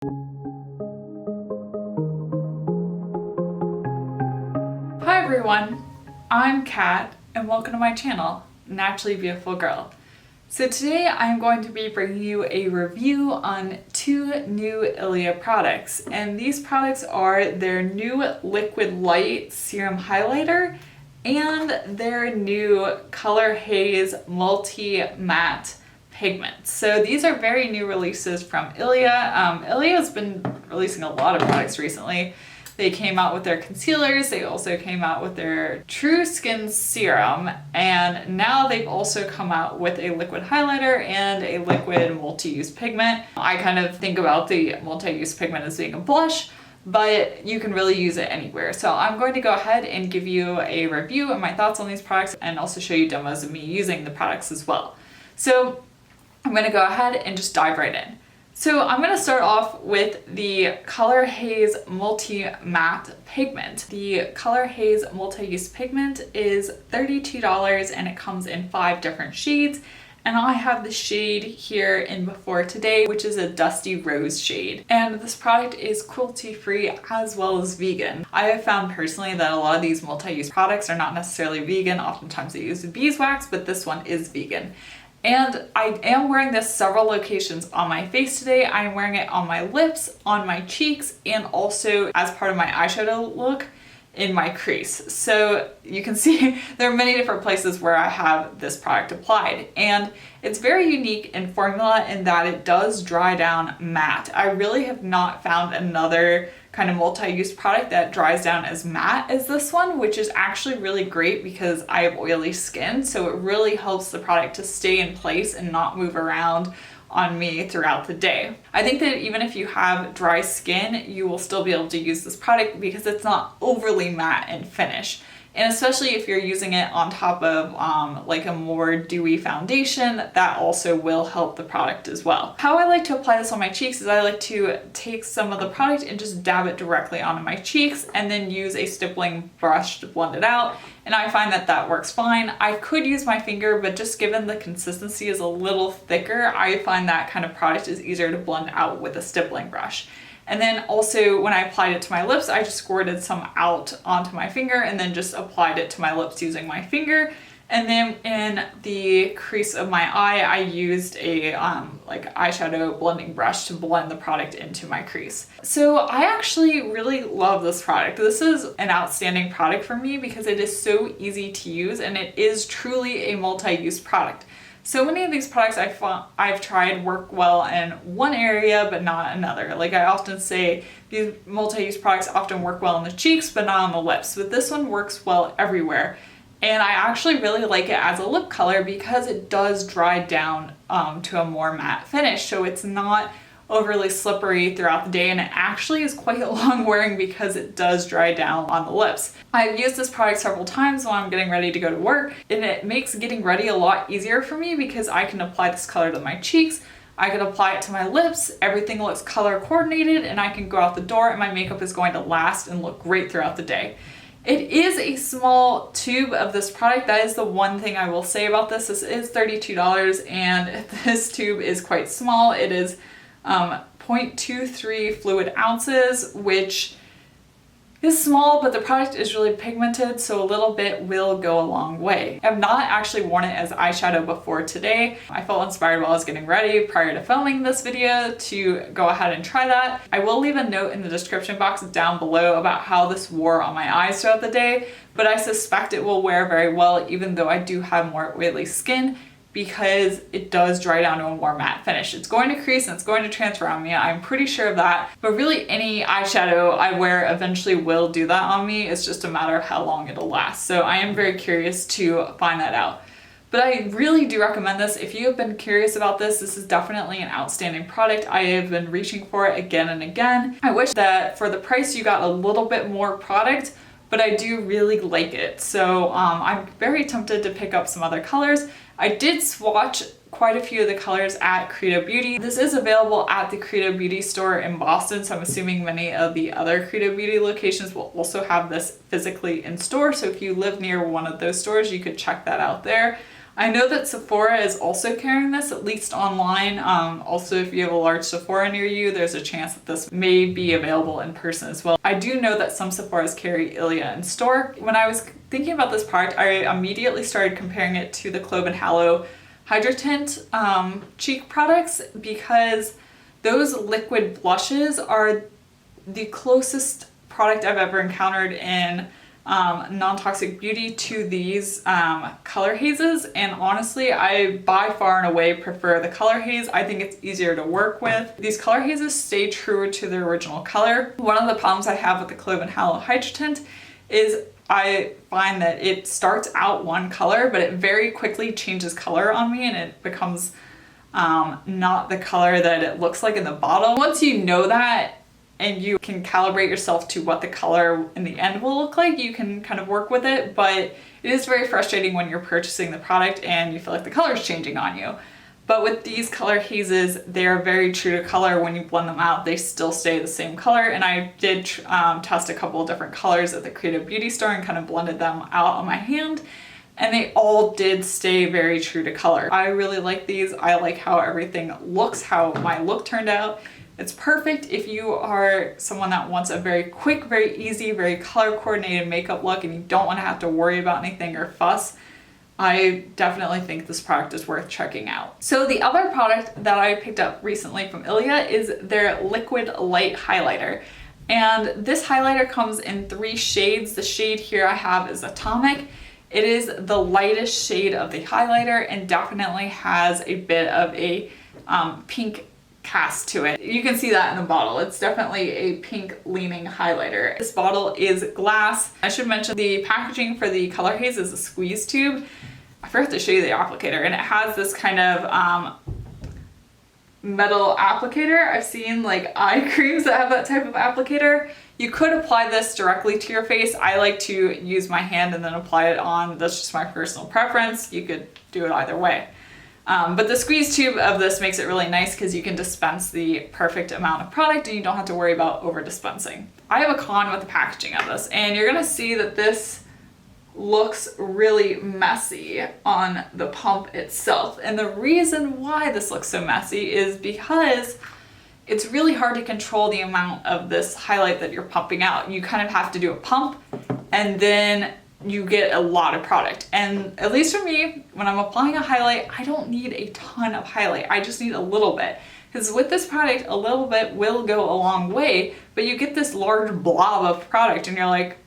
Hi everyone, I'm Kat and welcome to my channel, Naturally Beautiful Girl. So today I'm going to be bringing you a review on two new Ilia products, and these products are their new Liquid Light Serum Highlighter and their new Color Haze Multi-Matte Pigment. So these are very new releases from Ilia. Ilia has been releasing a lot of products recently. They came out with their concealers, they also came out with their True Skin Serum, and now they've also come out with a liquid highlighter and a liquid multi-use pigment. I kind of think about the multi-use pigment as being a blush, but you can really use it anywhere. So I'm going to go ahead and give you a review and my thoughts on these products, and also show you demos of me using the products as well. So I'm going to go ahead and just dive right in. So I'm going to start off with the Color Haze Multi-Matte Pigment. The Color Haze Multi-Use Pigment is $32 and it comes in 5 different shades. And I have the shade here in Before Today, which is a dusty rose shade. And this product is cruelty-free as well as vegan. I have found personally that a lot of these multi-use products are not necessarily vegan. Oftentimes they use beeswax, but this one is vegan. And I am wearing this several locations on my face today. I am wearing it on my lips, on my cheeks, and also as part of my eyeshadow look in my crease. So you can see there are many different places where I have this product applied. And it's very unique in formula in that it does dry down matte. I really have not found another kind of multi-use product that dries down as matte as this one, which is actually really great because I have oily skin, so it really helps the product to stay in place and not move around on me throughout the day. I think that even if you have dry skin, you will still be able to use this product because it's not overly matte in finish. And especially if you're using it on top of like a more dewy foundation, that also will help the product as well. How I like to apply this on my cheeks is I like to take some of the product and just dab it directly onto my cheeks and then use a stippling brush to blend it out. And I find that that works fine. I could use my finger, but just given the consistency is a little thicker, I find that kind of product is easier to blend out with a stippling brush. And then also when I applied it to my lips, I just squirted some out onto my finger and then just applied it to my lips using my finger. And then in the crease of my eye, I used a like eyeshadow blending brush to blend the product into my crease. So I actually really love this product. This is an outstanding product for me because it is so easy to use and it is truly a multi-use product. So many of these products I've tried work well in one area but not another. Like I often say, these multi-use products often work well on the cheeks but not on the lips, but this one works well everywhere. And I actually really like it as a lip color because it does dry down to a more matte finish, so it's not overly slippery throughout the day, and it actually is quite long wearing because it does dry down on the lips. I've used this product several times when I'm getting ready to go to work, and it makes getting ready a lot easier for me because I can apply this color to my cheeks, I can apply it to my lips, everything looks color coordinated, and I can go out the door and my makeup is going to last and look great throughout the day. It is a small tube of this product. That is the one thing I will say about this. This is $32 and this tube is quite small. It is 0.23 fluid ounces, which is small, but the product is really pigmented, so a little bit will go a long way. I've not actually worn it as eyeshadow before today. I felt inspired while I was getting ready prior to filming this video to go ahead and try that. I will leave a note in the description box down below about how this wore on my eyes throughout the day, but I suspect it will wear very well even though I do have more oily skin, because it does dry down to a more matte finish. It's going to crease and it's going to transfer on me, I'm pretty sure of that, but really any eyeshadow I wear eventually will do that on me. It's just a matter of how long it'll last. So I am very curious to find that out. But I really do recommend this. If you have been curious about this, this is definitely an outstanding product. I have been reaching for it again and again. I wish that for the price you got a little bit more product, but I do really like it. So I'm very tempted to pick up some other colors. I did swatch quite a few of the colors at Credo Beauty. This is available at the Credo Beauty store in Boston, so I'm assuming many of the other Credo Beauty locations will also have this physically in store. So if you live near one of those stores, you could check that out there. I know that Sephora is also carrying this, at least online. Also, if you have a large Sephora near you, there's a chance that this may be available in person as well. I do know that some Sephoras carry Ilia in store. When I was thinking about this product, I immediately started comparing it to the Clove & Hallow Hydra Tint cheek products, because those liquid blushes are the closest product I've ever encountered in non-toxic beauty to these color hazes, and honestly I by far and away prefer the color haze. I think it's easier to work with. These color hazes stay truer to their original color. One of the problems I have with the Clove & Hallow Hydra Tint is I find that it starts out one color, but it very quickly changes color on me and it becomes not the color that it looks like in the bottle. Once you know that, and you can calibrate yourself to what the color in the end will look like, you can kind of work with it, but it is very frustrating when you're purchasing the product and you feel like the color is changing on you. But with these color hazes, they're very true to color. When you blend them out, they still stay the same color. And I did test a couple of different colors at the Creative Beauty store and kind of blended them out on my hand, and they all did stay very true to color. I really like these. I like how everything looks, how my look turned out. It's perfect if you are someone that wants a very quick, very easy, very color coordinated makeup look and you don't want to have to worry about anything or fuss. I definitely think this product is worth checking out. So the other product that I picked up recently from Ilia is their Liquid Light Highlighter. And this highlighter comes in 3 shades. The shade here I have is Atomic. It is the lightest shade of the highlighter and definitely has a bit of a pink cast to it. You can see that in the bottle. It's definitely a pink leaning highlighter. This bottle is glass. I should mention the packaging for the color haze is a squeeze tube. I forgot to show you the applicator, and it has this kind of metal applicator. I've seen like eye creams that have that type of applicator. You could apply this directly to your face. I like to use my hand and then apply it on. That's just my personal preference. You could do it either way. But the squeeze tube of this makes it really nice because you can dispense the perfect amount of product and you don't have to worry about over dispensing. I have a con with the packaging of this, and you're gonna see that this looks really messy on the pump itself. And the reason why this looks so messy is because it's really hard to control the amount of this highlight that you're pumping out. You kind of have to do a pump and then you get a lot of product. And at least for me, when I'm applying a highlight, I don't need a ton of highlight. I just need a little bit. Because with this product, a little bit will go a long way, but you get this large blob of product and you're like,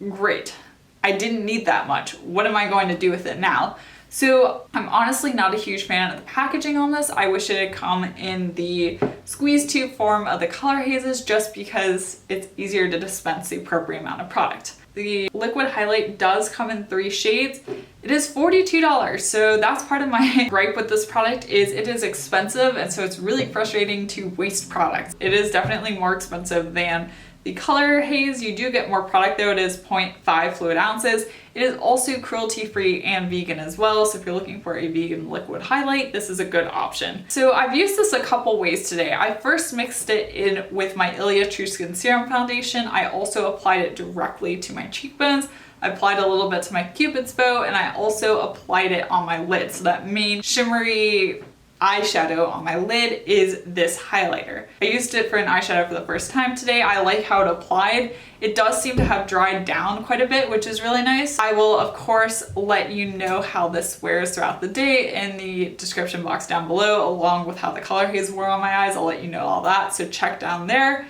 great, I didn't need that much. What am I going to do with it now? So I'm honestly not a huge fan of the packaging on this. I wish it had come in the squeeze tube form of the color hazes just because it's easier to dispense the appropriate amount of product. The liquid highlight does come in 3 shades. It is $42, so that's part of my gripe with this product is it is expensive, and so it's really frustrating to waste products. It is definitely more expensive than the color haze. You do get more product though. It is 0.5 fluid ounces. It is also cruelty-free and vegan as well, so if you're looking for a vegan liquid highlight, this is a good option. So I've used this a couple ways today. I first mixed it in with my Ilia True Skin Serum foundation. I also applied it directly to my cheekbones. I applied a little bit to my Cupid's bow, and I also applied it on my lid. So that main shimmery eyeshadow on my lid is this highlighter. I used it for an eyeshadow for the first time today. I like how it applied. It does seem to have dried down quite a bit, which is really nice. I will of course let you know how this wears throughout the day in the description box down below, along with how the color haze wore on my eyes. I'll let you know all that, so check down there.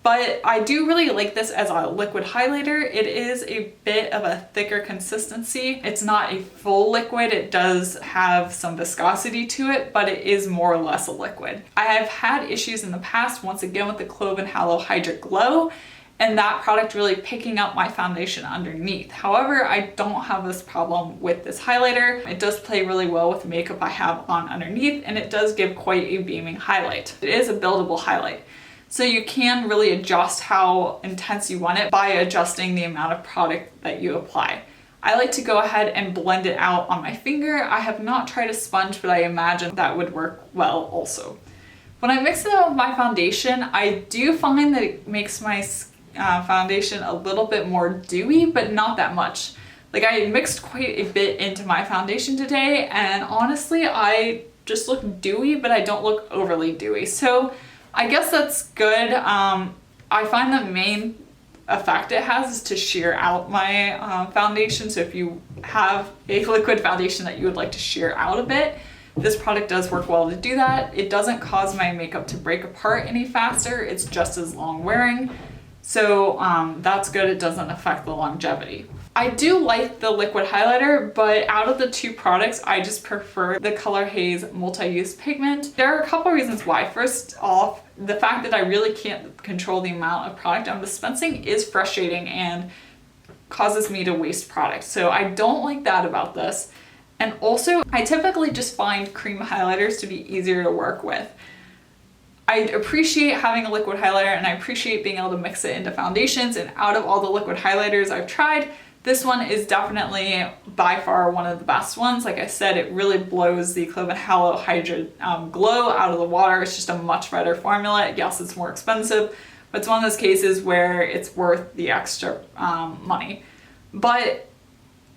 But I do really like this as a liquid highlighter. It is a bit of a thicker consistency. It's not a full liquid. It does have some viscosity to it, but it is more or less a liquid. I have had issues in the past, once again, with the Clove & Hallow Hydra Glow, and that product really picking up my foundation underneath. However, I don't have this problem with this highlighter. It does play really well with makeup I have on underneath, and it does give quite a beaming highlight. It is a buildable highlight. So you can really adjust how intense you want it by adjusting the amount of product that you apply. I like to go ahead and blend it out on my finger. I have not tried a sponge, but I imagine that would work well also. When I mix it out with my foundation, I do find that it makes my foundation a little bit more dewy, but not that much. Like, I mixed quite a bit into my foundation today, and honestly, I just look dewy, but I don't look overly dewy. So I guess that's good. I find the main effect it has is to sheer out my foundation. So if you have a liquid foundation that you would like to sheer out a bit, this product does work well to do that. It doesn't cause my makeup to break apart any faster. It's just as long wearing. So that's good. It doesn't affect the longevity. I do like the liquid highlighter, but out of the two products, I just prefer the Color Haze Multi-Use Pigment. There are a couple reasons why. First off, the fact that I really can't control the amount of product I'm dispensing is frustrating and causes me to waste product. So I don't like that about this. And also, I typically just find cream highlighters to be easier to work with. I appreciate having a liquid highlighter, and I appreciate being able to mix it into foundations, and out of all the liquid highlighters I've tried, this one is definitely by far one of the best ones. Like I said, it really blows the Clove and Halo Hydra Glow out of the water. It's just a much better formula. Yes, it's more expensive, but it's one of those cases where it's worth the extra money. But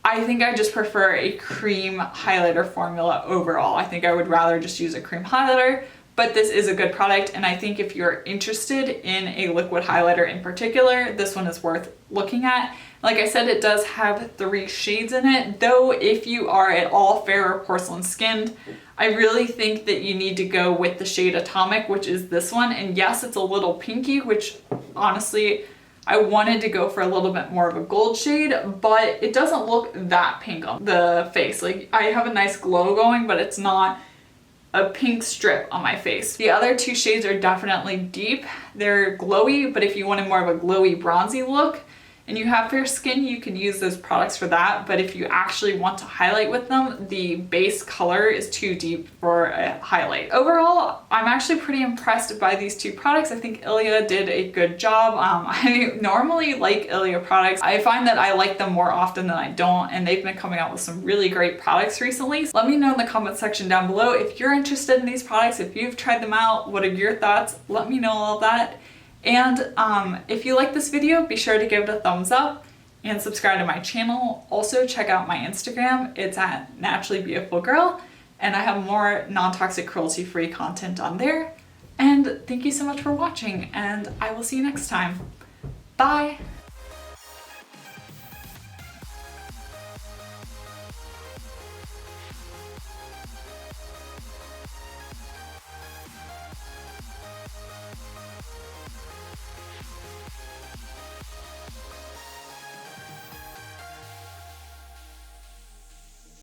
I think I just prefer a cream highlighter formula overall. I think I would rather just use a cream highlighter, but this is a good product, and I think if you're interested in a liquid highlighter in particular, this one is worth looking at. Like I said, it does have 3 shades in it, though if you are at all fair or porcelain skinned, I really think that you need to go with the shade Atomic, which is this one. And yes, it's a little pinky, which honestly, I wanted to go for a little bit more of a gold shade, but it doesn't look that pink on the face. Like, I have a nice glow going, but it's not a pink strip on my face. The other 2 shades are definitely deep. They're glowy, but if you wanted more of a glowy bronzy look and you have fair skin, you can use those products for that. But if you actually want to highlight with them, the base color is too deep for a highlight. Overall, I'm actually pretty impressed by these 2 products. I think Ilia did a good job. I normally like Ilia products. I find that I like them more often than I don't, and they've been coming out with some really great products recently. Let me know in the comment section down below if you're interested in these products, if you've tried them out, what are your thoughts? Let me know all of that. And if you like this video, be sure to give it a thumbs up and subscribe to my channel. Also, check out my Instagram. It's at naturallybeautifulgirl, and I have more non-toxic, cruelty-free content on there. And thank you so much for watching, and I will see you next time. Bye!